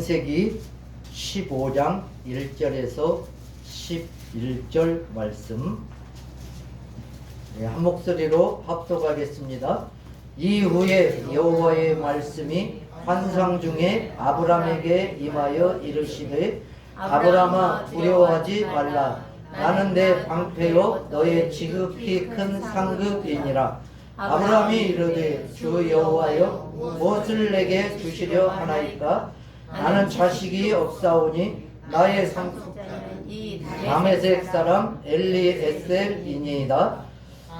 창세기 15장 1절에서 11절 말씀 한 목소리로 합독하겠습니다. 이후에 여호와의 말씀이 환상 중에 아브람에게 임하여 이르시되 아브람아 두려워하지 말라. 나는 내 방패요 너의 지극히 큰 상급이니라. 아브람이 이르되 주 여호와여 무엇을 내게 주시려 하나이까? 나는 자식이 없사오니 나의 상속자는 이 다메섹 사람 엘리에셀이니이다.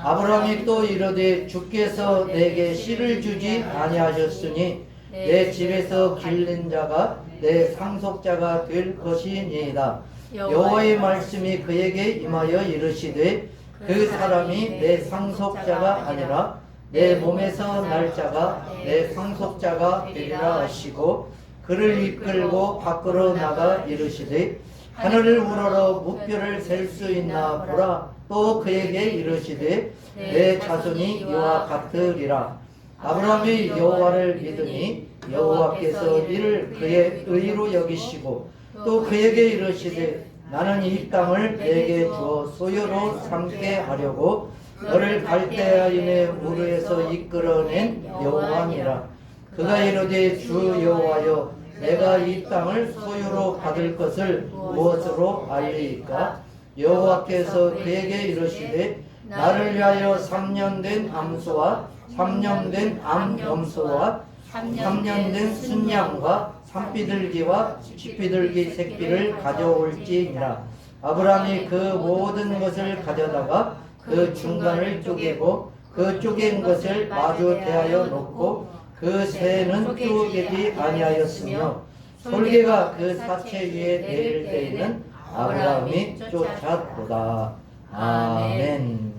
아브람이 또 이르되 주께서 내게 씨를 주지 아니하셨으니 내 집에서 길른 자가 내 상속자가 될 것이니이다. 여호와의 말씀이 그에게 임하여 이르시되 그 사람이 내 상속자가 아니라 내 몸에서 날 자가 내 상속자가 되리라 하시고 그를 이끌고 밖으로 나가 이르시되 하늘을 우러러 무뼈를 셀 수 있나 보라. 또 그에게 이르시되 내 자손이 이와 같으리라. 아브람이 여호와를 믿으니 여호와께서 이를 그의 의로 여기시고 또 그에게 이르시되 나는 이 땅을 내게 주어 소유로 삼게 하려고 너를 갈대아인의 우르에서 이끌어낸 여호와니라. 그가 이르되 주 여호와여 내가 이 땅을 소유로 받을 것을 무엇으로 알리이까? 여호와께서 그에게 이르시되 나를 위하여 3년 된 암소와 3년 된 암염소와 3년 된 순양과 산비둘기와 쥐비둘기 새끼를 가져올지니라. 아브람이 그 모든 것을 가져다가 그 중간을 쪼개고 그 쪼갠 것을 마주 대하여 놓고 그 새는 쪼개지 아니하였으며 솔개가 그 사체 위에 내릴 때에는 아브람이 쫓았도다. 아멘.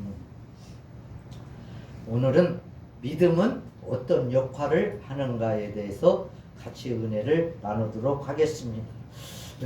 오늘은 믿음은 어떤 역할을 하는가에 대해서 같이 은혜를 나누도록 하겠습니다.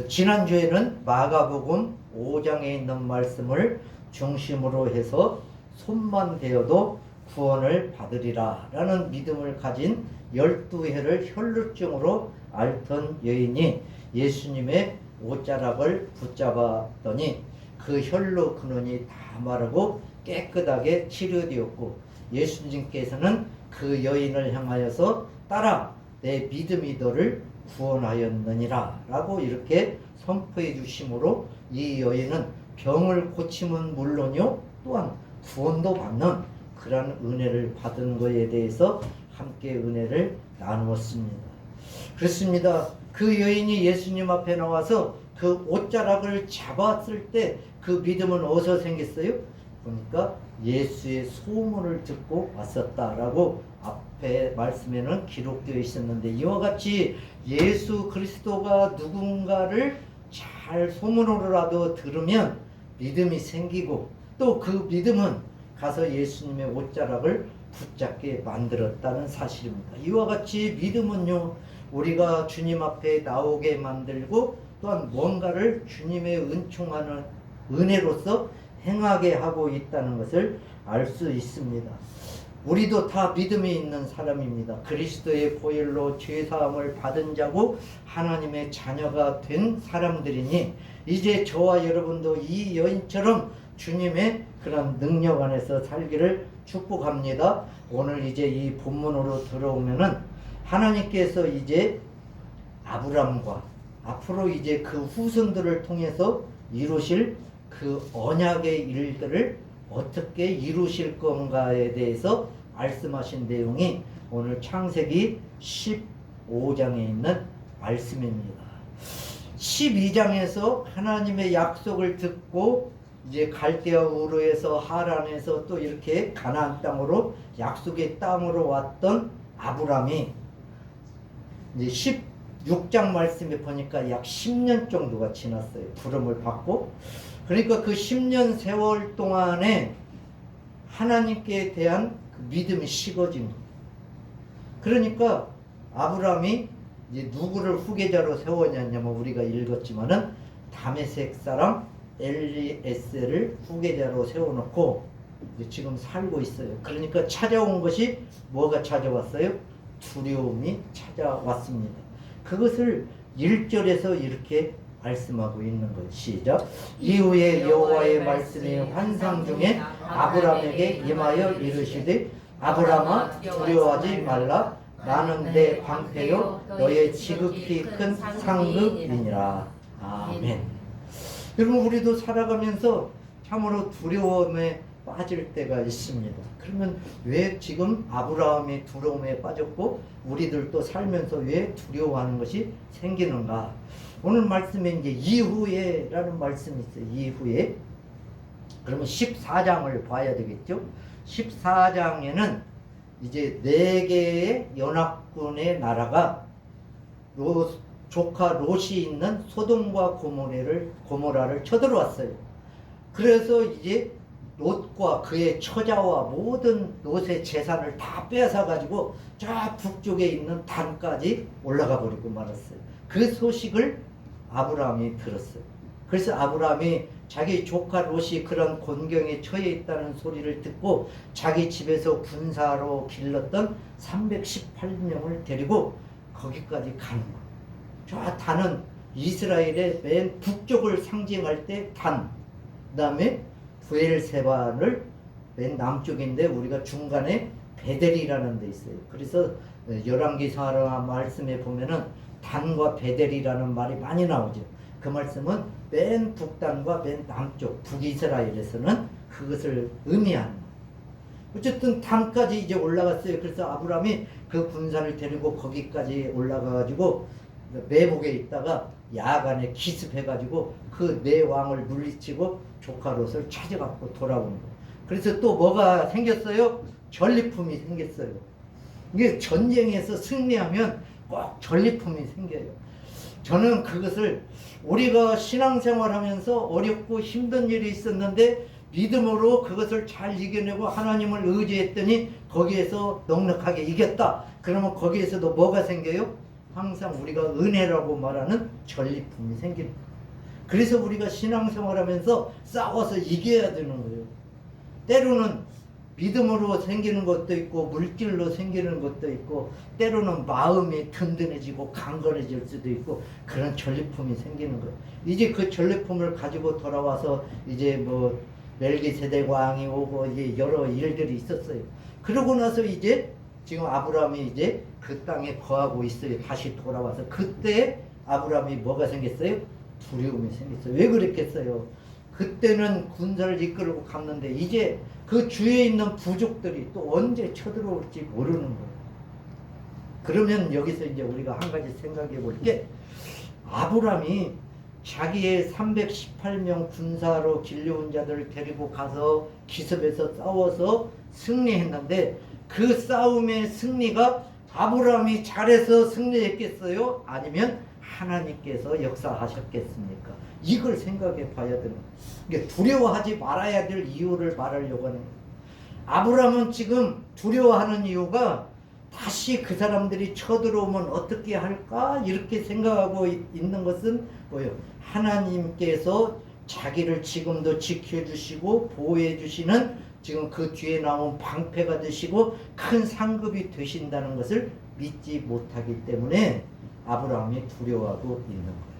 지난주에는 마가복음 5장에 있는 말씀을 중심으로 해서 손만 대어도 구원을 받으리라 라는 믿음을 가진 12해를 혈루증으로 앓던 여인이 예수님의 옷자락을 붙잡았더니 그 혈루 근원이 다 마르고 깨끗하게 치료되었고 예수님께서는 그 여인을 향하여서 따라 내 믿음이 너를 구원하였느니라 라고 이렇게 선포해 주심으로 이 여인은 병을 고치면 물론요 또한 구원도 받는 그런 은혜를 받은 것에 대해서 함께 은혜를 나누었습니다. 그렇습니다. 그 여인이 예수님 앞에 나와서 그 옷자락을 잡았을 때 그 믿음은 어디서 생겼어요? 보니까 예수의 소문을 듣고 왔었다라고 앞에 말씀에는 기록되어 있었는데 이와 같이 예수 그리스도가 누군가를 잘 소문으로라도 들으면 믿음이 생기고 또 그 믿음은 가서 예수님의 옷자락을 붙잡게 만들었다는 사실입니다. 이와 같이 믿음은요 우리가 주님 앞에 나오게 만들고 또한 뭔가를 주님의 은총하는 은혜로서 행하게 하고 있다는 것을 알 수 있습니다. 우리도 다 믿음이 있는 사람입니다. 그리스도의 보혈로 죄사함을 받은 자고 하나님의 자녀가 된 사람들이니 이제 저와 여러분도 이 여인처럼 주님의 그런 능력 안에서 살기를 축복합니다. 오늘 이제 이 본문으로 들어오면은 하나님께서 이제 아브람과 앞으로 이제 그 후손들을 통해서 이루실 그 언약의 일들을 어떻게 이루실 건가에 대해서 말씀하신 내용이 오늘 창세기 15장에 있는 말씀입니다. 12장에서 하나님의 약속을 듣고 이제 갈대아 우르에서 하란에서 또 이렇게 가나안 땅으로 약속의 땅으로 왔던 아브람이 이제 16장 말씀에 보니까 약 10년 정도가 지났어요. 부름을 받고. 그러니까 그 10년 세월 동안에 하나님께 대한 그 믿음이 식어진 겁니다. 그러니까 아브람이 이제 누구를 후계자로 세웠냐면 우리가 읽었지만은 다메섹 사람 엘리에셀을 후계자로 세워놓고 이제 지금 살고 있어요. 그러니까 찾아온 것이 뭐가 찾아왔어요? 두려움이 찾아왔습니다. 그것을 1절에서 이렇게 말씀하고 있는 것. 시작. 이후에 여호와의 말씀이 환상 중에 아브라함에게 임하여 이르시되 아브라함아 두려워하지 말라. 나는 내 방패요 너의 지극히 큰 상급이니라. 아멘. 여러분 우리도 살아가면서 참으로 두려움에 빠질 때가 있습니다. 그러면 왜 지금 아브라함이 두려움에 빠졌고 우리들도 살면서 왜 두려워하는 것이 생기는가? 오늘 말씀에 이제 이후에 라는 말씀이 있어요. 이후에. 그러면 14장을 봐야 되겠죠? 14장에는 이제 4개의 연합군의 나라가 조카 롯이 있는 소돔과 고모라를 쳐들어왔어요. 그래서 이제 롯과 그의 처자와 모든 롯의 재산을 다 빼앗아 가지고 저 북쪽에 있는 단까지 올라가 버리고 말았어요. 그 소식을 아브라함이 들었어요. 그래서 아브라함이 자기 조카 롯이 그런 곤경에 처해 있다는 소리를 듣고 자기 집에서 군사로 길렀던 318명을 데리고 거기까지 가는 거예요. 저 단은 이스라엘의 맨 북쪽을 상징할 때 단, 그 다음에 부엘세바를 맨 남쪽인데 우리가 중간에 베델이라는 데 있어요. 그래서 열왕기상 말씀에 보면은 단과 베델이라는 말이 많이 나오죠. 그 말씀은 맨 북단과 맨 남쪽 북이스라엘에서는 그것을 의미하는 거예요. 어쨌든 단까지 이제 올라갔어요. 그래서 아브라함이 그 군사를 데리고 거기까지 올라가가지고 매복에 있다가 야간에 기습해가지고 그 네 왕을 물리치고 조카 롯을 찾아갖고 돌아오는 거예요. 그래서 또 뭐가 생겼어요? 전리품이 생겼어요. 이게 전쟁에서 승리하면 꼭 전리품이 생겨요. 저는 그것을 우리가 신앙생활하면서 어렵고 힘든 일이 있었는데 믿음으로 그것을 잘 이겨내고 하나님을 의지했더니 거기에서 넉넉하게 이겼다. 그러면 거기에서도 뭐가 생겨요? 항상 우리가 은혜라고 말하는 전리품이 생깁니다. 그래서 우리가 신앙생활하면서 싸워서 이겨야 되는 거예요. 때로는 믿음으로 생기는 것도 있고 물질로 생기는 것도 있고 때로는 마음이 든든해지고 강건해질 수도 있고 그런 전리품이 생기는 거예요. 이제 그 전리품을 가지고 돌아와서 이제 뭐 멜기세덱 왕이 오고 이제 여러 일들이 있었어요. 그러고 나서 이제 지금 아브라함이 이제 그 땅에 거하고 있어요. 다시 돌아와서 그때 아브라함이 뭐가 생겼어요? 두려움이 생겼어요. 왜 그랬겠어요? 그때는 군사를 이끌고 갔는데 이제 그 주위에 있는 부족들이 또 언제 쳐들어올지 모르는 거예요. 그러면 여기서 이제 우리가 한 가지 생각해 볼 게 아브라함이 자기의 318명 군사로 길려온 자들을 데리고 가서 기습해서 싸워서 승리했는데 그 싸움의 승리가 아브라함이 잘해서 승리했겠어요? 아니면 하나님께서 역사하셨겠습니까? 이걸 생각해 봐야 되는 거예요. 이게 두려워하지 말아야 될 이유를 말하려고 하는 거예요. 아브라함은 지금 두려워하는 이유가 다시 그 사람들이 쳐들어오면 어떻게 할까? 이렇게 생각하고 있는 것은 뭐예요? 하나님께서 자기를 지금도 지켜주시고 보호해주시는 지금 그 뒤에 나온 방패가 되시고 큰 상급이 되신다는 것을 믿지 못하기 때문에 아브라함이 두려워하고 있는 거예요.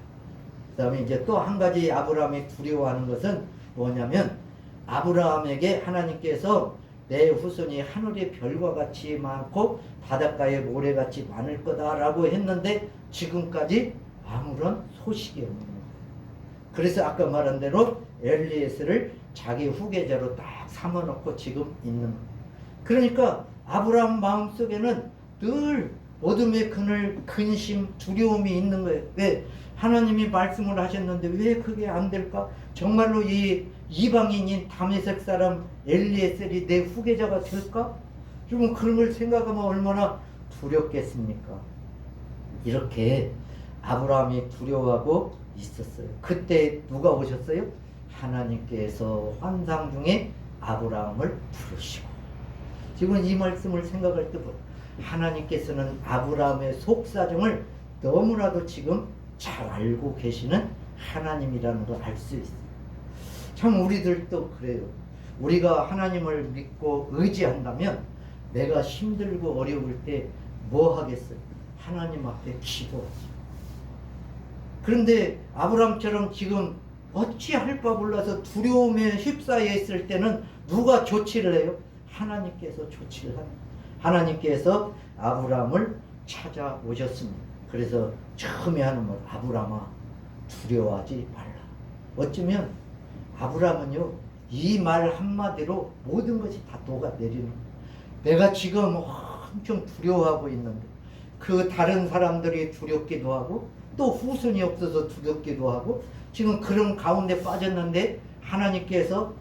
그 다음에 이제 또 한 가지 아브라함이 두려워하는 것은 뭐냐면 아브라함에게 하나님께서 내 후손이 하늘의 별과 같이 많고 바닷가의 모래같이 많을 거다라고 했는데 지금까지 아무런 소식이 없는 거예요. 그래서 아까 말한 대로 엘리에스를 자기 후계자로 딱 삼아놓고 지금 있는 거예요. 그러니까 아브라함 마음속에는 늘 어둠의 그늘, 근심, 두려움이 있는 거예요. 왜? 하나님이 말씀을 하셨는데 왜 그게 안 될까? 정말로 이 이방인인 다메섹 사람 엘리에셀이 내 후계자가 될까? 좀 그런 걸 생각하면 얼마나 두렵겠습니까? 이렇게 아브라함이 두려워하고 있었어요. 그때 누가 오셨어요? 하나님께서 환상 중에 아브라함을 부르시고. 지금 이 말씀을 생각할 때 하나님께서는 아브라함의 속사정을 너무나도 지금 잘 알고 계시는 하나님이라는 걸 알 수 있어요. 참 우리들도 그래요. 우리가 하나님을 믿고 의지한다면 내가 힘들고 어려울 때 뭐 하겠어요? 하나님 앞에 기도하죠. 그런데 아브라함처럼 지금 어찌할 바 몰라서 두려움에 휩싸여 있을 때는 누가 조치를 해요? 하나님께서 조치를 합니다. 하나님께서 아브라함을 찾아오셨습니다. 그래서 처음에 하는 말, 아브라함아 두려워하지 말라. 어쩌면 아브라함은요, 이 말 한마디로 모든 것이 다 녹아내리는 거예요. 내가 지금 엄청 두려워하고 있는데 그 다른 사람들이 두렵기도 하고 또 후손이 없어서 두렵기도 하고 지금 그런 가운데 빠졌는데 하나님께서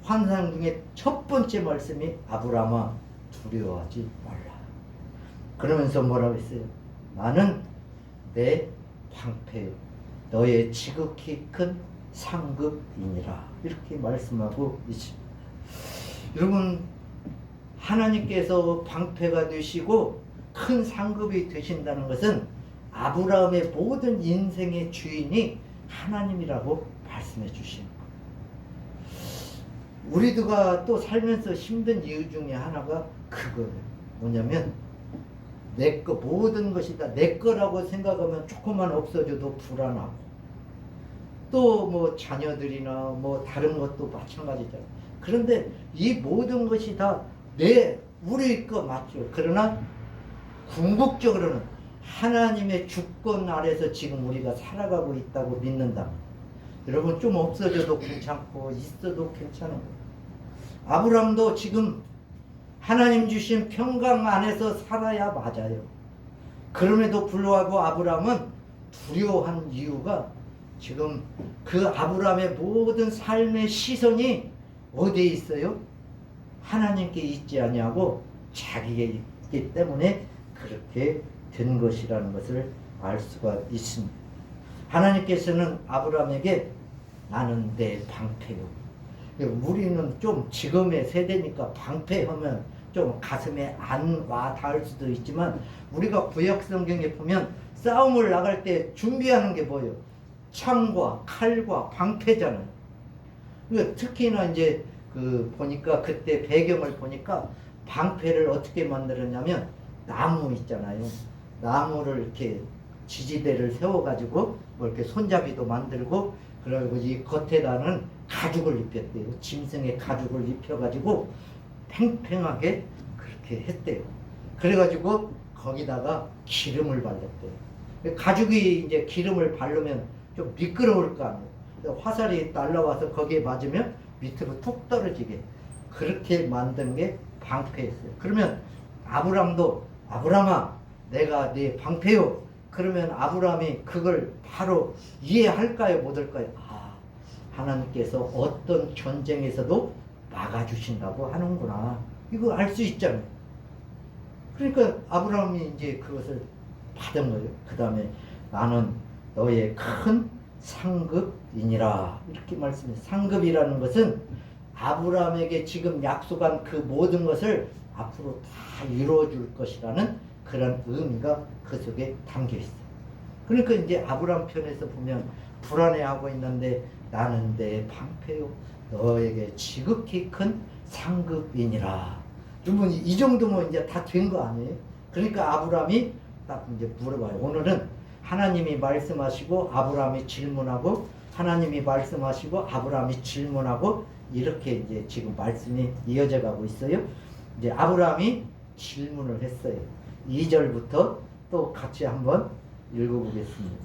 환상 중에 첫 번째 말씀이 아브라함아 두려워하지 말라. 그러면서 뭐라고 했어요? 나는 내 방패요 너의 지극히 큰 상급이니라. 이렇게 말씀하고 있습니다. 여러분, 하나님께서 방패가 되시고 큰 상급이 되신다는 것은 아브라함의 모든 인생의 주인이 하나님이라고 말씀해 주십니다. 우리가 또 살면서 힘든 이유 중에 하나가 그거예요. 뭐냐면 내 거, 모든 것이 다 내 거라고 생각하면 조금만 없어져도 불안하고 또 뭐 자녀들이나 뭐 다른 것도 마찬가지잖아요. 그런데 이 모든 것이 다 우리 거 맞죠. 그러나 궁극적으로는 하나님의 주권 아래서 지금 우리가 살아가고 있다고 믿는다. 여러분, 좀 없어져도 괜찮고 있어도 괜찮은 거예요. 아브라함도 지금 하나님 주신 평강 안에서 살아야 맞아요. 그럼에도 불구하고 아브라함은 두려워한 이유가 지금 그 아브라함의 모든 삶의 시선이 어디에 있어요? 하나님께 있지 아니하고 자기에 있기 때문에 그렇게 된 것이라는 것을 알 수가 있습니다. 하나님께서는 아브라함에게 나는 내 방패요. 우리는 좀 지금의 세대니까 방패하면 좀 가슴에 안 와 닿을 수도 있지만 우리가 구약 성경에 보면 싸움을 나갈 때 준비하는 게 뭐예요? 창과 칼과 방패잖아요. 특히나 이제 보니까 그때 배경을 보니까 방패를 어떻게 만들었냐면 나무 있잖아요. 나무를 이렇게 지지대를 세워가지고 뭐 이렇게 손잡이도 만들고 그리고 이 겉에다는 가죽을 입혔대요. 짐승의 가죽을 입혀가지고 팽팽하게 그렇게 했대요. 그래가지고 거기다가 기름을 발랐대요. 가죽이 이제 기름을 바르면 좀 미끄러울 거 아니에요. 화살이 날라와서 거기에 맞으면 밑으로 툭 떨어지게 그렇게 만든 게 방패였어요. 그러면 아브라함도 아브라함아 내가 네 방패요. 그러면 아브라함이 그걸 바로 이해할까요? 못할까요? 하나님께서 어떤 전쟁에서도 막아주신다고 하는구나. 이거 알 수 있잖아요. 그러니까 아브라함이 이제 그것을 받은 거예요. 그 다음에 나는 너의 큰 상급이니라. 이렇게 말씀해요. 상급이라는 것은 아브라함에게 지금 약속한 그 모든 것을 앞으로 다 이루어줄 것이라는 그런 의미가 그 속에 담겨 있어요. 그러니까 이제 아브라함 편에서 보면 불안해하고 있는데 나는 내 방패요 너에게 지극히 큰 상급이니라. 여러분, 이 정도면 이제 다 된 거 아니에요? 그러니까 아브라함이 딱 이제 물어봐요. 오늘은 하나님이 말씀하시고 아브라함이 질문하고 하나님이 말씀하시고 아브라함이 질문하고 이렇게 이제 지금 말씀이 이어져 가고 있어요. 이제 아브라함이 질문을 했어요. 2절부터 또 같이 한번 읽어보겠습니다.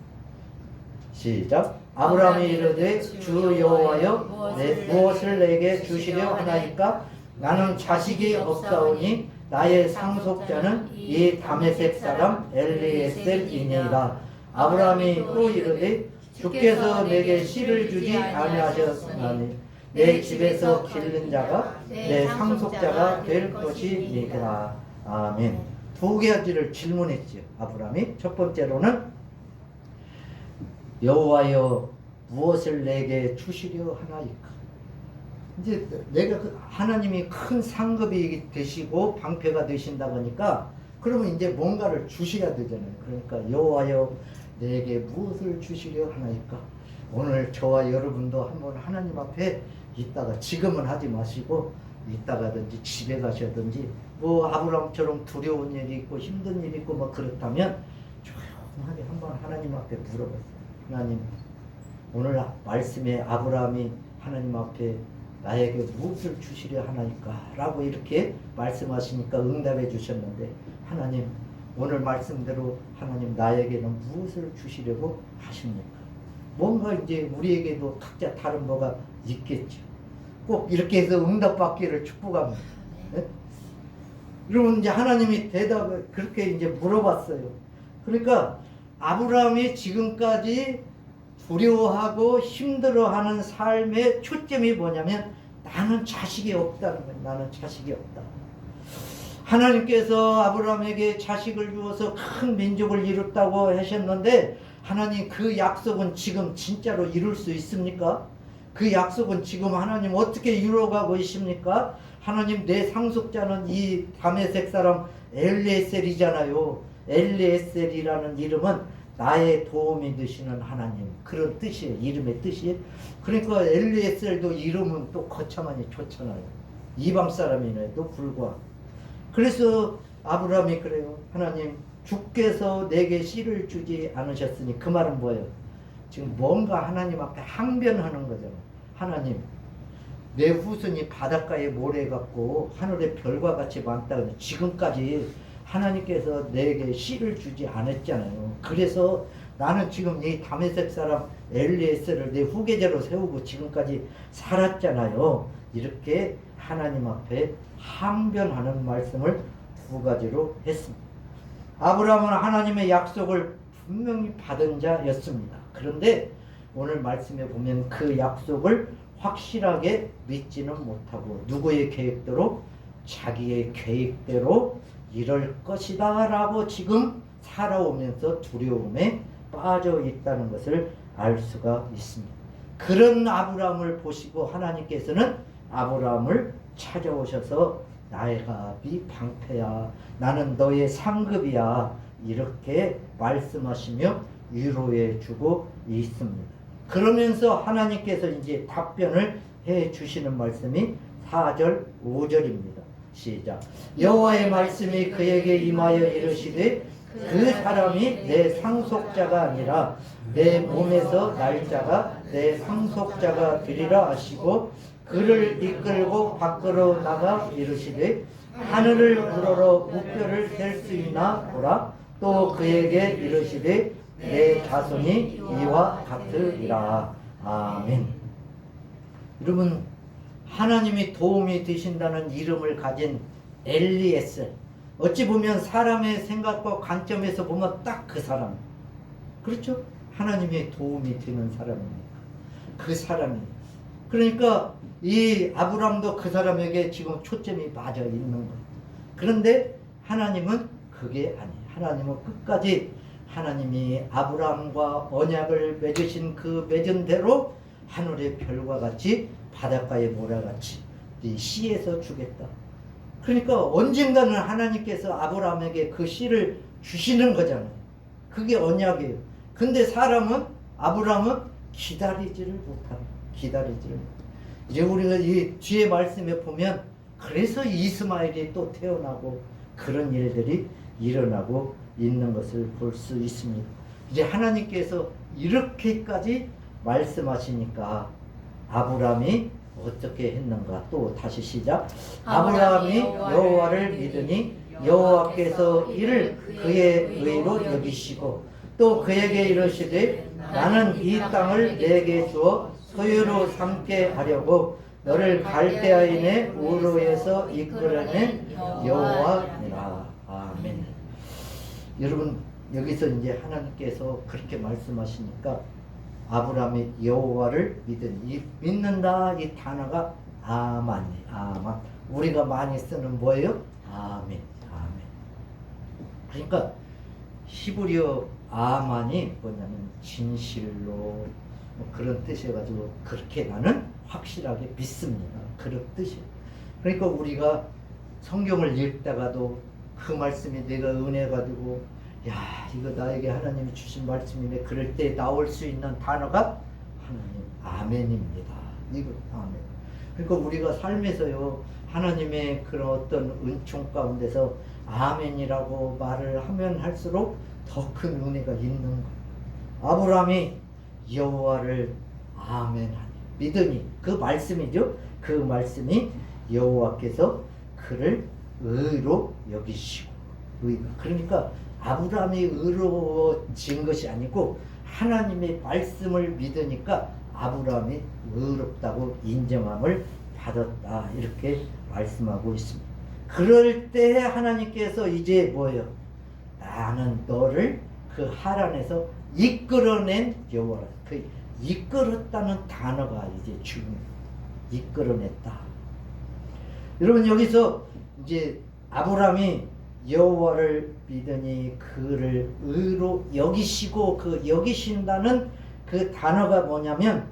시작. 아브라함이 이르되 주 여호와여 무엇을 내게 주시려 하나이까? 나는 자식이 없사오니 나의 상속자는 이 다메섹 사람 엘리에셀이니라. 아브라함이 또 이르되 주께서 내게 씨를 주지 아니하셨나니 내 집에서 기른 자가 내 상속자가 될 것이니라. 아멘. 두 가지를 질문했죠. 아브라함이 첫 번째로는 여호와여 무엇을 내게 주시려 하나이까? 이제 내가 하나님이 큰 상급이 되시고 방패가 되신다고 하니까 그러면 이제 뭔가를 주셔야 되잖아요. 그러니까 여호와여 내게 무엇을 주시려 하나이까? 오늘 저와 여러분도 한번 하나님 앞에 있다가 지금은 하지 마시고 이따가든지 집에 가셔든지 뭐 아브라함처럼 두려운 일이 있고 힘든 일이 있고 뭐 그렇다면 조용하게 한번 하나님 앞에 물어보세요. 하나님 오늘 말씀에 아브라함이 하나님 앞에 나에게 무엇을 주시려 하나이까 라고 이렇게 말씀하시니까 응답해 주셨는데, 하나님 오늘 말씀대로 하나님 나에게는 무엇을 주시려고 하십니까? 뭔가 이제 우리에게도 각자 다른 뭐가 있겠죠. 꼭 이렇게 해서 응답받기를 축복합니다. 네? 여러분 이제 하나님이 대답을 그렇게 이제 물어봤어요. 그러니까 아브라함이 지금까지 두려워하고 힘들어하는 삶의 초점이 뭐냐면 나는 자식이 없다는 거예요. 나는 자식이 없다. 하나님께서 아브라함에게 자식을 주어서 큰 민족을 이뤘다고 하셨는데, 하나님 그 약속은 지금 진짜로 이룰 수 있습니까? 그 약속은 지금 하나님 어떻게 이루어가고 있습니까? 하나님 내 상속자는 이 다메섹 사람 엘리에셀이잖아요. 엘리에셀이라는 이름은 나의 도움이 되시는 하나님, 그런 뜻이에요. 이름의 뜻이. 그러니까 엘리에셀도 이름은 또 거창하니 좋잖아요. 이방 사람임에도 불구하고. 그래서 아브라함이 그래요. 하나님 주께서 내게 씨를 주지 않으셨으니, 그 말은 뭐예요? 지금 뭔가 하나님 앞에 항변하는 거잖아요. 하나님 내 후손이 바닷가에 모래 같고 하늘의 별과 같이 많다고 지금까지 하나님께서 내게 씨를 주지 않았잖아요. 그래서 나는 지금 이 다메섹 사람 엘리에셀을 내 후계자로 세우고 지금까지 살았잖아요. 이렇게 하나님 앞에 항변하는 말씀을 두 가지로 했습니다. 아브라함은 하나님의 약속을 분명히 받은 자였습니다. 그런데 오늘 말씀에 보면 그 약속을 확실하게 믿지는 못하고 누구의 계획대로? 자기의 계획대로 이럴 것이다 라고 지금 살아오면서 두려움에 빠져 있다는 것을 알 수가 있습니다. 그런 아브라함을 보시고 하나님께서는 아브라함을 찾아오셔서 나의 갑이 방패야, 나는 너의 상급이야, 이렇게 말씀하시며 위로해 주고 있습니다. 그러면서 하나님께서 이제 답변을 해 주시는 말씀이 4절 5절입니다. 시작. 여호와의 말씀이 그에게 임하여 이르시되 그 사람이 내 상속자가 아니라 내 몸에서 날 자가 내 상속자가 되리라 하시고, 그를 이끌고 밖으로 나가 이르시되 하늘을 우러러 무뼈를 셀 수 있나 보라. 또 그에게 이르시되 내 자손이 이와 같으리라. 아멘. 여러분, 하나님이 도움이 되신다는 이름을 가진 엘리에셀, 어찌 보면 사람의 생각과 관점에서 보면 딱 그 사람, 그렇죠? 하나님의 도움이 되는 사람입니다. 그 사람이. 그러니까 이 아브라함도 그 사람에게 지금 초점이 맞아 있는 거예요. 그런데 하나님은 그게 아니에요. 하나님은 끝까지 하나님이 아브라함과 언약을 맺으신 그 맺은 대로 하늘의 별과 같이 바닷가의 모래같이 네 씨에서 주겠다. 그러니까 언젠가는 하나님께서 아브라함에게 그 씨를 주시는 거잖아요. 그게 언약이에요. 근데 사람은, 아브라함은 기다리지를 못합니다. 기다리지를 못합니다. 이제 우리가 이 뒤에 말씀에 보면 그래서 이스마엘이 또 태어나고 그런 일들이 일어나고 있는 것을 볼 수 있습니다. 이제 하나님께서 이렇게까지 말씀하시니까 아브라함이 어떻게 했는가? 또 다시 시작. 아브라함이 여호와를 믿으니 여호와께서 이를 그의 의로 여기시고 또 그에게 이르시되 나는 이 땅을 내게 주어 소유로 삼게 하려고 너를 갈대아인의 우르에서 이끌어낸 여호와니라. 아멘. 여러분, 여기서 이제 하나님께서 그렇게 말씀하시니까 아브라함이 여호와를 믿으니, 믿는다 이 단어가 아만이, 아만. 우리가 많이 쓰는 뭐예요? 아멘, 아멘. 그러니까 히브리어 아만이 뭐냐면 진실로 뭐 그런 뜻이어가지고 그렇게 나는 확실하게 믿습니다. 그런 뜻이에요. 그러니까 우리가 성경을 읽다가도 그 말씀이 내가 은혜 가지고 야, 이거 나에게 하나님이 주신 말씀이네, 그럴 때 나올 수 있는 단어가 하나님 아멘입니다. 이거 아멘. 그러니까 우리가 삶에서요, 하나님의 그런 어떤 은총 가운데서 아멘이라고 말을 하면 할수록 더 큰 은혜가 있는 거예요. 아브라함이 여호와를 아멘하니 믿으니 그 말씀이죠. 그 말씀이 여호와께서 그를 의로 여기시고 그러니까 아브라함이 의로워진 것이 아니고 하나님의 말씀을 믿으니까 아브라함이 의롭다고 인정함을 받았다 이렇게 말씀하고 있습니다. 그럴 때 하나님께서 이제 뭐예요? 나는 너를 그 하란에서 이끌어낸 여호와라. 그 이끌었다는 단어가 이제 중요해요. 이끌어냈다. 여러분 여기서 이제 아브라함이 여호와를 믿으니 그를 의로 여기시고 그 여기신다는 그 단어가 뭐냐면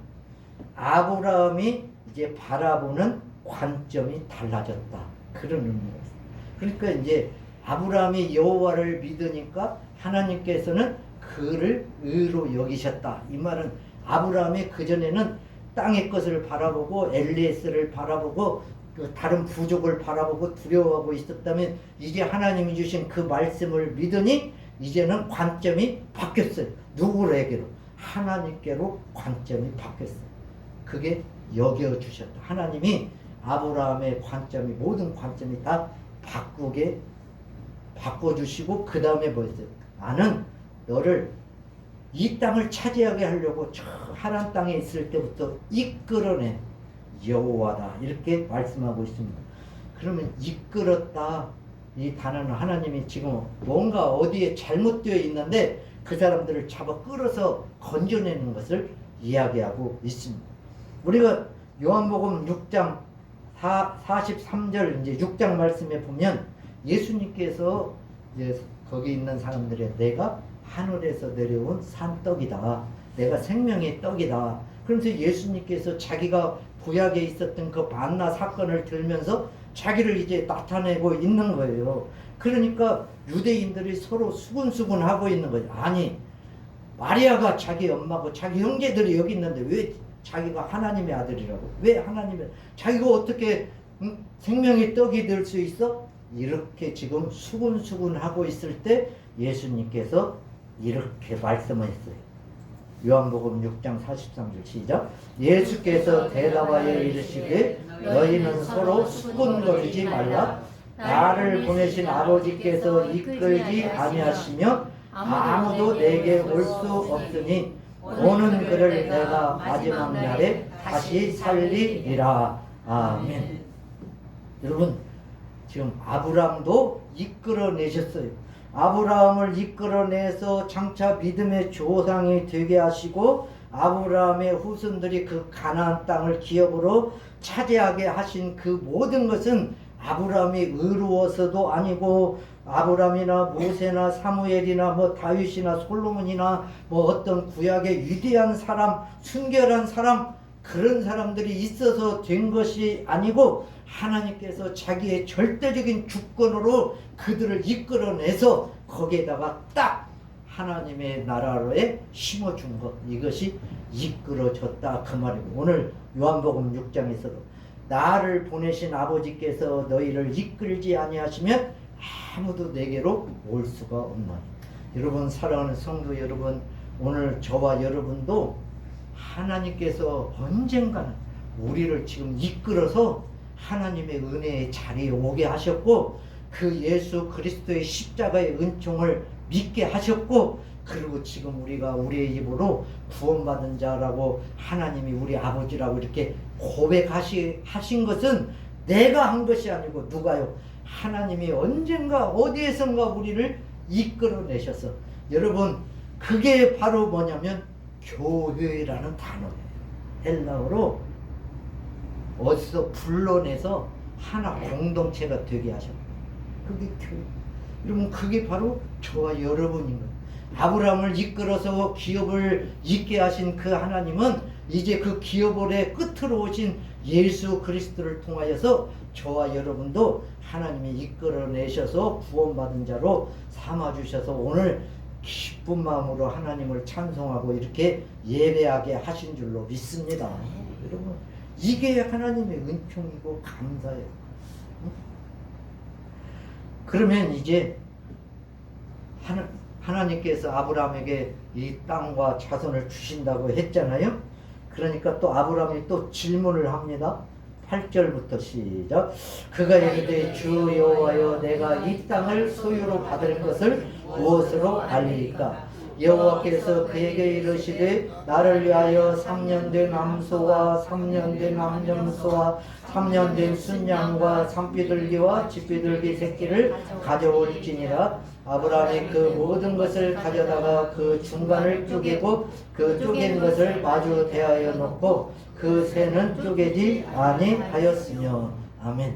아브라함이 이제 바라보는 관점이 달라졌다. 그런 의미가 있어요. 그러니까 이제 아브라함이 여호와를 믿으니까 하나님께서는 그를 의로 여기셨다. 이 말은 아브라함이 그전에는 땅의 것을 바라보고 엘리에스를 바라보고 그 다른 부족을 바라보고 두려워하고 있었다면 이제 하나님이 주신 그 말씀을 믿으니 이제는 관점이 바뀌었어요. 누구에게로? 하나님께로 관점이 바뀌었어요. 그게 여겨주셨다. 하나님이 아브라함의 관점이 모든 관점이 다 바꿔주시고 그 다음에 뭐였어요? 나는 너를 이 땅을 차지하게 하려고 저 하란 땅에 있을 때부터 이끌어낸 여호와다 이렇게 말씀하고 있습니다. 그러면 이끌었다 이 단어는 하나님이 지금 뭔가 어디에 잘못되어 있는데 그 사람들을 잡아 끌어서 건져내는 것을 이야기하고 있습니다. 우리가 요한복음 6장 43절 이제 6장 말씀에 보면 예수님께서 이제 거기 있는 사람들의 내가 하늘에서 내려온 산떡이다. 내가 생명의 떡이다. 그러면서 예수님께서 자기가 구약에 있었던 그 만나 사건을 들면서 자기를 이제 나타내고 있는 거예요. 그러니까 유대인들이 서로 수군수군하고 있는 거예요. 아니 마리아가 자기 엄마고 자기 형제들이 여기 있는데 왜 자기가 하나님의 아들이라고? 왜 하나님의 자기가 어떻게 생명의 떡이 될 수 있어? 이렇게 지금 수군수군하고 있을 때 예수님께서 이렇게 말씀하셨어요. 요한복음 6장 43절 시작. 예수께서 대답하여 이르시되 너희는 서로 수군거리지 말라. 나를 보내신 아버지께서 이끌지 아니하시며 아무도 내게 올 수 없으니 오는 그를 내가 마지막 날에 다시 살리리라. 아멘. 여러분 지금 아브라함도 이끌어내셨어요. 아브라함을 이끌어내서 장차 믿음의 조상이 되게 하시고 아브라함의 후손들이 그 가나안 땅을 기업으로 차지하게 하신 그 모든 것은 아브라함이 의로워서도 아니고 아브라함이나 모세나 사무엘이나 뭐 다윗이나 솔로몬이나 뭐 어떤 구약의 위대한 사람, 순결한 사람 그런 사람들이 있어서 된 것이 아니고 하나님께서 자기의 절대적인 주권으로 그들을 이끌어내서 거기에다가 딱 하나님의 나라로에 심어준 것 이것이 이끌어졌다 그 말이고 오늘 요한복음 6장에서도 나를 보내신 아버지께서 너희를 이끌지 아니하시면 아무도 내게로 올 수가 없나니. 여러분 사랑하는 성도 여러분 오늘 저와 여러분도 하나님께서 언젠가는 우리를 지금 이끌어서 하나님의 은혜의 자리에 오게 하셨고 그 예수 그리스도의 십자가의 은총을 믿게 하셨고 그리고 지금 우리가 우리의 입으로 구원받은 자라고 하나님이 우리 아버지라고 이렇게 고백하신 것은 내가 한 것이 아니고 누가요? 하나님이 언젠가 어디에선가 우리를 이끌어내셔서 여러분 그게 바로 뭐냐면 교회라는 단어예요. 헬라어로 어디서 불러내서 하나 공동체가 되게 하셨고 그게 교회. 여러분 그게 바로 저와 여러분인 거예요. 아브라함을 이끌어서 기업을 있게 하신 그 하나님은 이제 그 기업의 끝으로 오신 예수 그리스도를 통하여서 저와 여러분도 하나님이 이끌어내셔서 구원받은 자로 삼아주셔서 오늘 기쁜 마음으로 하나님을 찬송하고 이렇게 예배하게 하신 줄로 믿습니다. 여러분 이게 하나님의 은총이고 감사예요. 그러면 이제 하나님께서 아브라함에게 이 땅과 자손을 주신다고 했잖아요. 그러니까 또 아브라함이 또 질문을 합니다. 8절부터 시작. 그가 이르되 주 여호와여 내가 이 땅을 소유로 받을 것을 무엇으로 알리까? 여호와께서 그에게 이르시되 나를 위하여 3년 된 암소와 3년 된 암염소와 3년 된 순양과 산비둘기와 집비둘기 새끼를 가져올지니라. 아브라함이 그 모든 것을 가져다가 그 중간을 쪼개고 그 쪼갠 것을 마주 대하여 놓고 그 새는 쪼개지 아니하였으며. 아멘.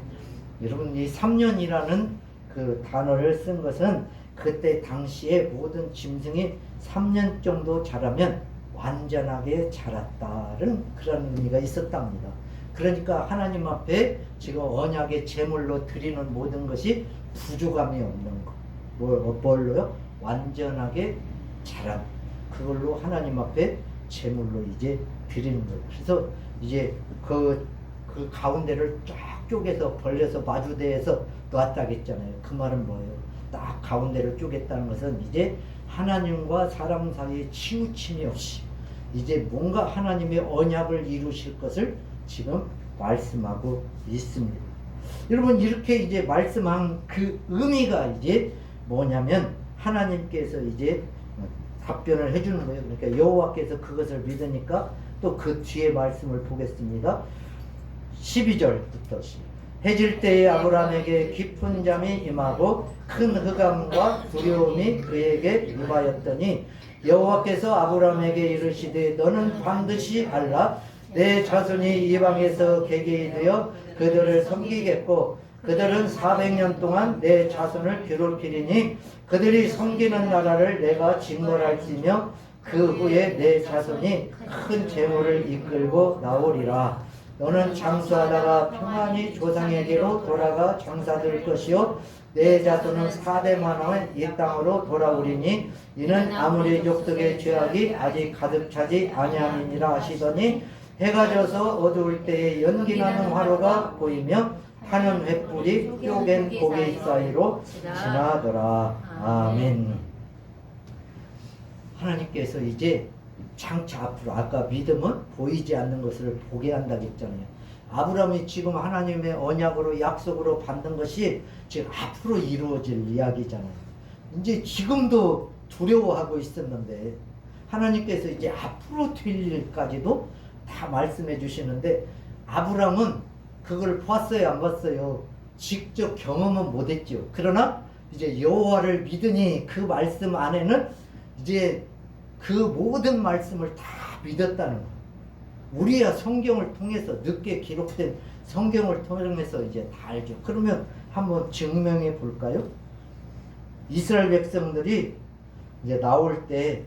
여러분 이 3년이라는 그 단어를 쓴 것은 그때 당시에 모든 짐승이 3년 정도 자라면 완전하게 자랐다는 그런 의미가 있었답니다. 그러니까 하나님 앞에 지금 언약의 제물로 드리는 모든 것이 부족함이 없는 것. 뭘로요? 완전하게 자란. 그걸로 하나님 앞에 제물로 이제 드리는 거예요. 그래서 이제 그 가운데를 쫙 쪼개서 벌려서 마주대에서 놨다겠잖아요. 그 말은 뭐예요? 딱 가운데를 쪼갰다는 것은 이제 하나님과 사람 사이에 치우침이 없이 이제 뭔가 하나님의 언약을 이루실 것을 지금 말씀하고 있습니다. 여러분 이렇게 이제 말씀한 그 의미가 이제 뭐냐면 하나님께서 이제 답변을 해주는 거예요. 그러니까 여호와께서 그것을 믿으니까 또 그 뒤에 말씀을 보겠습니다. 12절부터 해질 때에 아브라함에게 깊은 잠이 임하고 큰 흑암과 두려움이 그에게 임하였더니 여호와께서 아브라함에게 이르시되 너는 반드시 알라. 내 자손이 이방에서 개개이 되어 그들을 섬기겠고 그들은 400년 동안 내 자손을 괴롭히리니 그들이 섬기는 나라를 내가 징벌할지며 그 후에 내 자손이 큰 재물을 이끌고 나오리라. 너는 장수하다가 평안히 조상에게로 돌아가 장사될 것이요 내 자손은 4대 만왕의 이 땅으로 돌아오리니 이는 아무리 족속의 죄악이 아직 가득 차지 아니함이니라 하시더니 해가 져서 어두울 때에 연기나는 화로가 보이며 타는 횃불이 쪼갠 고개 사이로 지나더라. 아멘. 하나님께서 이제 장차 앞으로 아까 믿음은 보이지 않는 것을 보게 한다고 했잖아요. 아브라함이 지금 하나님의 언약으로 약속으로 받는 것이 지금 앞으로 이루어질 이야기잖아요. 이제 지금도 두려워하고 있었는데 하나님께서 이제 앞으로 될 일까지도 다 말씀해 주시는데 아브라함은 그걸 봤어요, 안 봤어요? 직접 경험은 못했죠. 그러나 이제 여호와를 믿으니 그 말씀 안에는 이제 그 모든 말씀을 다 믿었다는 거예요. 우리야 성경을 통해서 늦게 기록된 성경을 통해서 이제 다 알죠. 그러면 한번 증명해 볼까요? 이스라엘 백성들이 이제 나올 때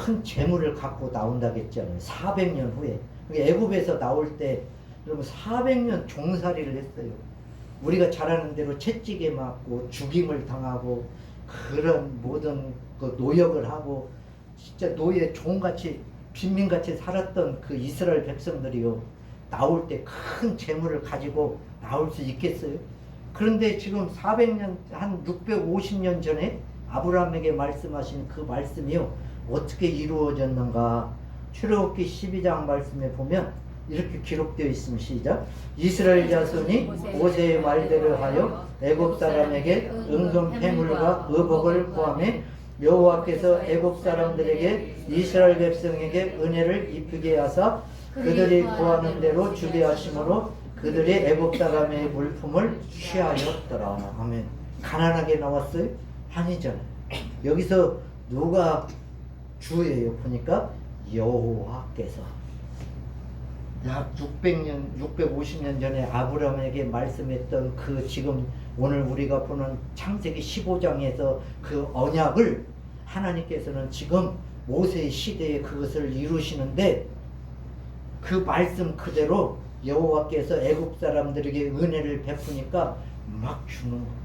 큰 재물을 갖고 나온다고 했잖아요. 400년 후에. 애굽에서 나올 때 여러분 400년 종살이를 했어요. 우리가 잘 아는 대로 채찍에 맞고 죽임을 당하고 그런 모든 그 노역을 하고 진짜 노예 종같이 빈민같이 살았던 그 이스라엘 백성들이요 나올 때 큰 재물을 가지고 나올 수 있겠어요? 그런데 지금 400년 한 650년 전에 아브라함에게 말씀하신 그 말씀이요 어떻게 이루어졌는가? 출애굽기 12장 말씀에 보면 이렇게 기록되어 있습니다. 시작. 이스라엘 자손이 모세의 말대로 하여 애굽 사람에게 은금 패물과 의복을 구하매 여호와께서 애굽 사람들에게 이스라엘 백성에게 은혜를 입히게 하사 그들이 구하는 대로 주게 하심으로 그들이 애굽 사람의 물품을 취하였더라. 아멘. 가난하게 나왔어요? 아니잖아요. 여기서 누가 주예요? 보니까 여호와께서 약 600년, 650년 전에 아브라함에게 말씀했던 그 지금 오늘 우리가 보는 창세기 15장에서 그 언약을 하나님께서는 지금 모세의 시대에 그것을 이루시는데 그 말씀 그대로 여호와께서 애굽 사람들에게 은혜를 베푸니까 막 주는 거예요.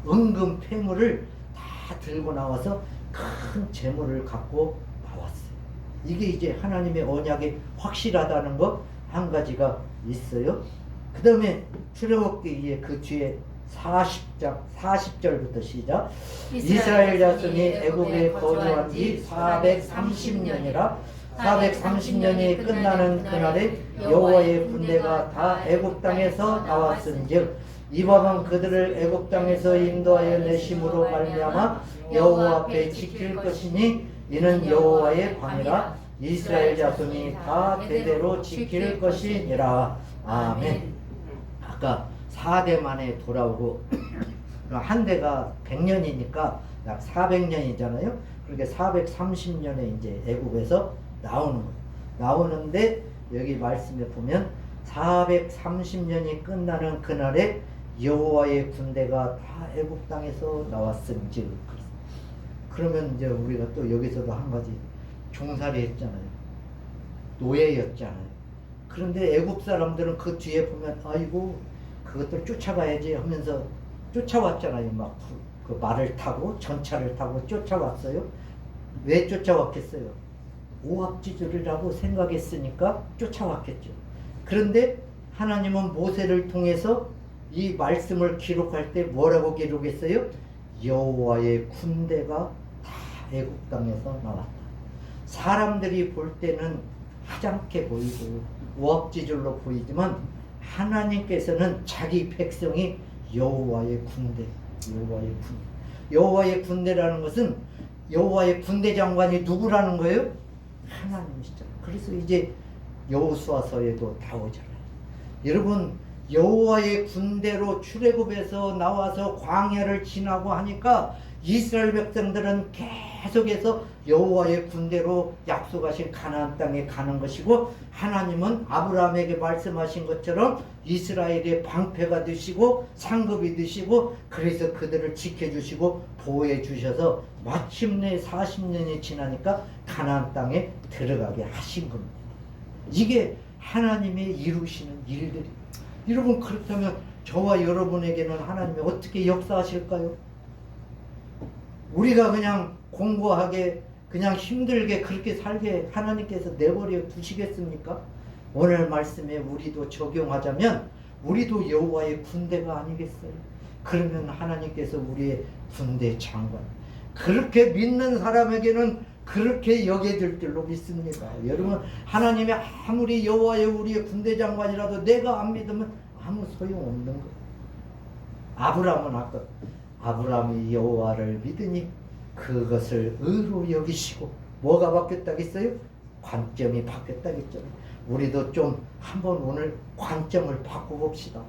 은금 패물을 다 들고 나와서 큰 재물을 갖고 나왔어요. 이게 이제 하나님의 언약이 확실하다는 거 한 가지가 있어요. 그 다음에 출애굽기의 그 뒤에 40장 40절부터 시작. 이스라엘 자손이 애굽에 거주한 지 430년이라 430년이 끝나는 그날에 여호와의 군대가 다 애굽 땅에서 나왔은즉 이 법은 그들을 애굽 땅에서 인도하여 내심으로 말미암아 여호와 앞에 지킬 것이니 이는 여호와의 광이라 이스라엘 자손이 다 대대로 지킬 것이니라. 아멘. 아까 4대 만에 돌아오고 한 대가 100년이니까 약 400년이잖아요. 그렇게 430년에 이제 애굽에서 나오는 거예요. 나오는데 여기 말씀에 보면 430년이 끝나는 그날에 여호와의 군대가 다 애굽 땅에서 나왔음즉. 그러면 이제 우리가 또 여기서도 한 가지 종살이 했잖아요. 노예였잖아요. 그런데 애굽 사람들은 그 뒤에 보면 아이고 그것들 쫓아가야지 하면서 쫓아왔잖아요. 막 그 말을 타고 전차를 타고 쫓아왔어요. 왜 쫓아왔겠어요? 오합지졸이라고 생각했으니까 쫓아왔겠죠. 그런데 하나님은 모세를 통해서 이 말씀을 기록할 때 뭐라고 기록했어요? 여호와의 군대가 다 애굽 땅에서 나왔다. 사람들이 볼 때는 하찮게 보이고 오합지졸로 보이지만 하나님께서는 자기 백성이 여호와의 군대, 여호와의 군대라는 것은 여호와의 군대 장관이 누구라는 거예요? 하나님이시잖아요. 그래서 이제 여호수아서에도 나오잖아요. 여러분 여호와의 군대로 출애굽에서 나와서 광야를 지나고 하니까 이스라엘 백성들은 계속해서 여호와의 군대로 약속하신 가나안 땅에 가는 것이고 하나님은 아브라함에게 말씀하신 것처럼 이스라엘의 방패가 되시고 상급이 되시고 그래서 그들을 지켜주시고 보호해 주셔서 마침내 40년이 지나니까 가나안 땅에 들어가게 하신 겁니다. 이게 하나님의 이루시는 일들이. 여러분 그렇다면 저와 여러분에게는 하나님이 어떻게 역사하실까요? 우리가 그냥 공고하게 그냥 힘들게 그렇게 살게 하나님께서 내버려 두시겠습니까? 오늘 말씀에 우리도 적용하자면 우리도 여호와의 군대가 아니겠어요? 그러면 하나님께서 우리의 군대 장관, 그렇게 믿는 사람에게는 그렇게 여겨질 줄로 믿습니다. 여러분 하나님이 아무리 여호와의 우리의 군대 장관이라도 내가 안 믿으면 아무 소용없는 거예요. 아브라함은 아까 아브라함이 여호와를 믿으니 그것을 의로 여기시고 뭐가 바뀌었다겠어요? 관점이 바뀌었다겠죠. 우리도 좀 한번 오늘 관점을 바꿔봅시다.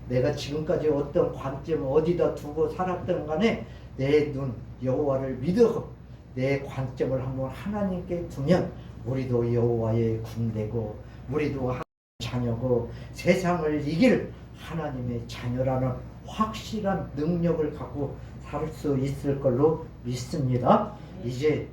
내가 지금까지 어떤 관점 어디다 두고 살았던 간에 내 눈 여호와를 믿어 내 관점을 한번 하나님께 두면 우리도 여호와의 군대고 우리도 하나님의 자녀고 세상을 이길 하나님의 자녀라는 확실한 능력을 갖고 살 수 있을 걸로 믿습니다. 이제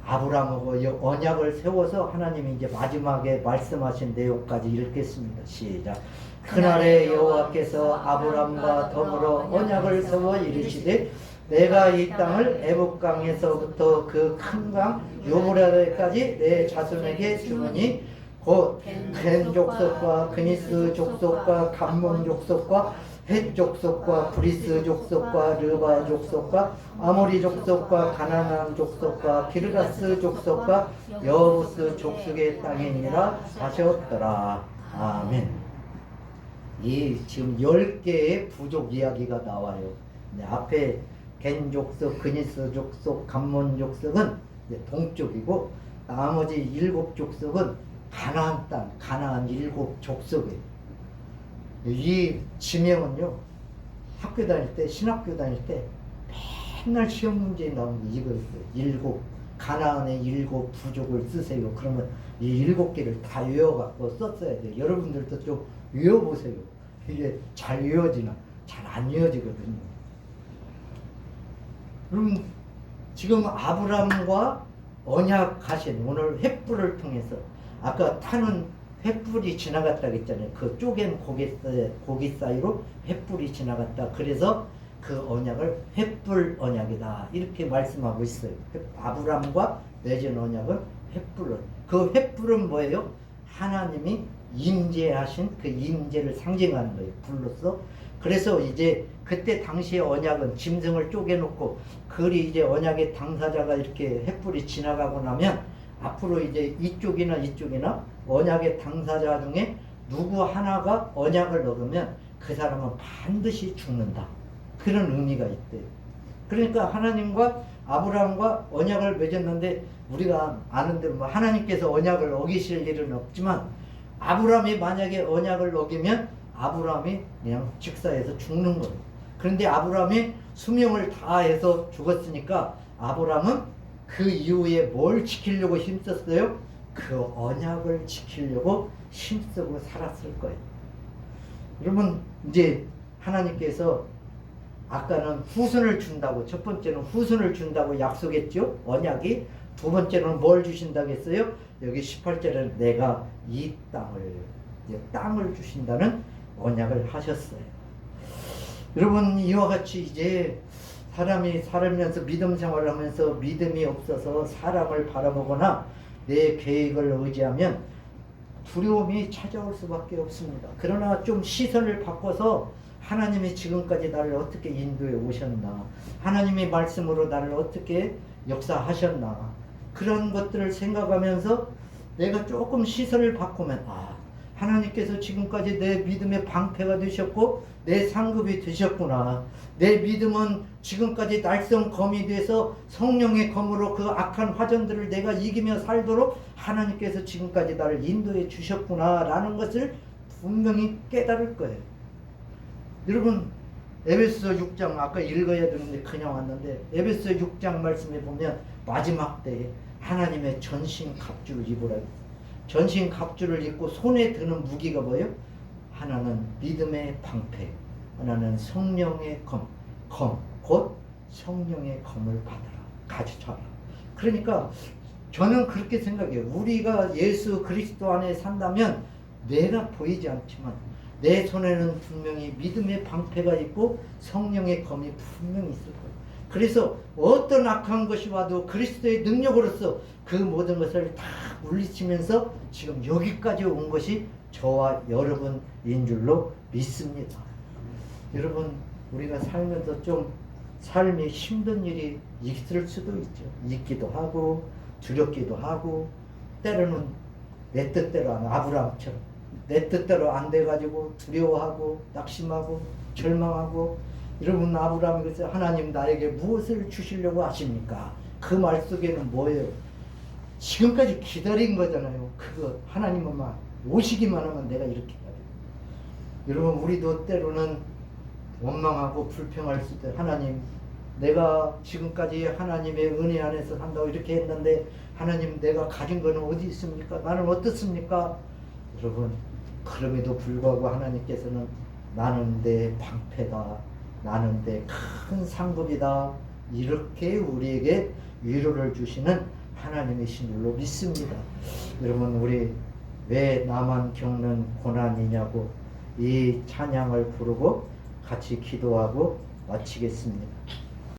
아브라함하고 언약을 세워서 하나님이 이제 마지막에 말씀하신 내용까지 읽겠습니다. 시작. 그날에 여호와께서 아브라함과 더불어 언약을 세워 이르시되 내가 이 땅을 애굽강에서부터 그 큰 강 유브라데까지 내 자손에게 주노니 곧 겐 족속과 그니스 족속과 감몬 족속과 헷 족속과 브리스 족속과 르바 족속과 아모리 족속과 가나안 족속과 기르가스 족속과 여부스 족속의 땅이니라 하셨더라. 아멘. 이 지금 10개의 부족 이야기가 나와요. 앞에 겐 족속, 그니스 족속, 감몬 족속은 동쪽이고 나머지 7족속은 가나안 땅, 가나안 7족속이에요. 이 지명은요, 학교 다닐 때, 신학교 다닐 때 맨날 시험 문제에 나오는 게 이거 가나안의 7 부족을 쓰세요. 그러면 이 7개를 다 외워갖고 썼어야 돼요. 여러분들도 좀 외워보세요. 이게 잘 외워지나? 잘 안 외워지거든요. 그럼 지금 아브라함과 언약하신 오늘 횃불을 통해서 아까 타는 횃불이 지나갔다 했잖아요. 그 쪼갠 고기 사이로 횃불이 지나갔다. 그래서 그 언약을 횃불 언약이다. 이렇게 말씀하고 있어요. 아브라함과 맺은 언약은 횃불은. 그 횃불은 뭐예요? 하나님이 임재하신 그 임재를 상징하는 거예요. 불로서. 그래서 이제 그때 당시에 언약은 짐승을 쪼개놓고 그리 이제 언약의 당사자가 이렇게 횃불이 지나가고 나면 앞으로 이제 이쪽이나 이쪽이나 언약의 당사자 중에 누구 하나가 언약을 어기면 그 사람은 반드시 죽는다. 그런 의미가 있대요. 그러니까 하나님과 아브라함과 언약을 맺었는데 우리가 아는 대로 뭐 하나님께서 언약을 어기실 일은 없지만 아브라함이 만약에 언약을 어기면 아브라함이 그냥 직사해서 죽는 거예요. 그런데 아브라함이 수명을 다해서 죽었으니까 아브라함은 그 이후에 뭘 지키려고 힘썼어요? 그 언약을 지키려고 힘쓰고 살았을 거예요. 여러분 이제 하나님께서 아까는 후손을 준다고, 첫 번째는 후손을 준다고 약속했죠. 언약이. 두 번째는 뭘 주신다고 했어요? 여기 18절에는 내가 이 땅을 주신다는 언약을 하셨어요. 여러분 이와 같이 이제 사람이 살면서 믿음 생활을 하면서 믿음이 없어서 사람을 바라보거나 내 계획을 의지하면 두려움이 찾아올 수밖에 없습니다. 그러나 좀 시선을 바꿔서 하나님이 지금까지 나를 어떻게 인도해 오셨나, 하나님의 말씀으로 나를 어떻게 역사하셨나, 그런 것들을 생각하면서 내가 조금 시선을 바꾸면 하나님께서 지금까지 내 믿음의 방패가 되셨고 내 상급이 되셨구나. 내 믿음은 지금까지 날성 검이 돼서 성령의 검으로 그 악한 화전들을 내가 이기며 살도록 하나님께서 지금까지 나를 인도해 주셨구나 라는 것을 분명히 깨달을 거예요. 여러분 에베소 6장 아까 읽어야 되는데 그냥 왔는데 에베소 6장 말씀에 보면 마지막 때에 하나님의 전신 갑주를 입으라. 전신 갑주를 입고 손에 드는 무기가 뭐예요? 하나는 믿음의 방패, 하나는 성령의 검, 곧 성령의 검을 받아라, 가져라. 그러니까 저는 그렇게 생각해요. 우리가 예수 그리스도 안에 산다면 내가 보이지 않지만 내 손에는 분명히 믿음의 방패가 있고 성령의 검이 분명히 있을 거예요. 그래서 어떤 악한 것이 와도 그리스도의 능력으로서 그 모든 것을 다 물리치면서 지금 여기까지 온 것이 저와 여러분인 줄로 믿습니다. 여러분 우리가 살면서 좀 삶이 힘든 일이 있을 수도 있죠. 있기도 하고 두렵기도 하고 때로는 내 뜻대로 안, 아브라함처럼 내 뜻대로 안 돼가지고 두려워하고 낙심하고 절망하고. 여러분 아브라함이 그래서 하나님 나에게 무엇을 주시려고 하십니까? 그 말 속에는 뭐예요? 지금까지 기다린 거잖아요. 그거 하나님만 오시기만 하면 내가 이렇게 해야 돼요. 여러분 우리도 때로는 원망하고 불평할 수도 있어요. 하나님 내가 지금까지 하나님의 은혜 안에서 산다고 이렇게 했는데 하나님 내가 가진 거는 어디 있습니까? 나는 어떻습니까? 여러분 그럼에도 불구하고 하나님께서는 나는 내 방패다, 나는 내 큰 상급이다, 이렇게 우리에게 위로를 주시는 하나님이신 줄로 믿습니다. 여러분 우리 왜 나만 겪는 고난이냐고 이 찬양을 부르고 같이 기도하고 마치겠습니다.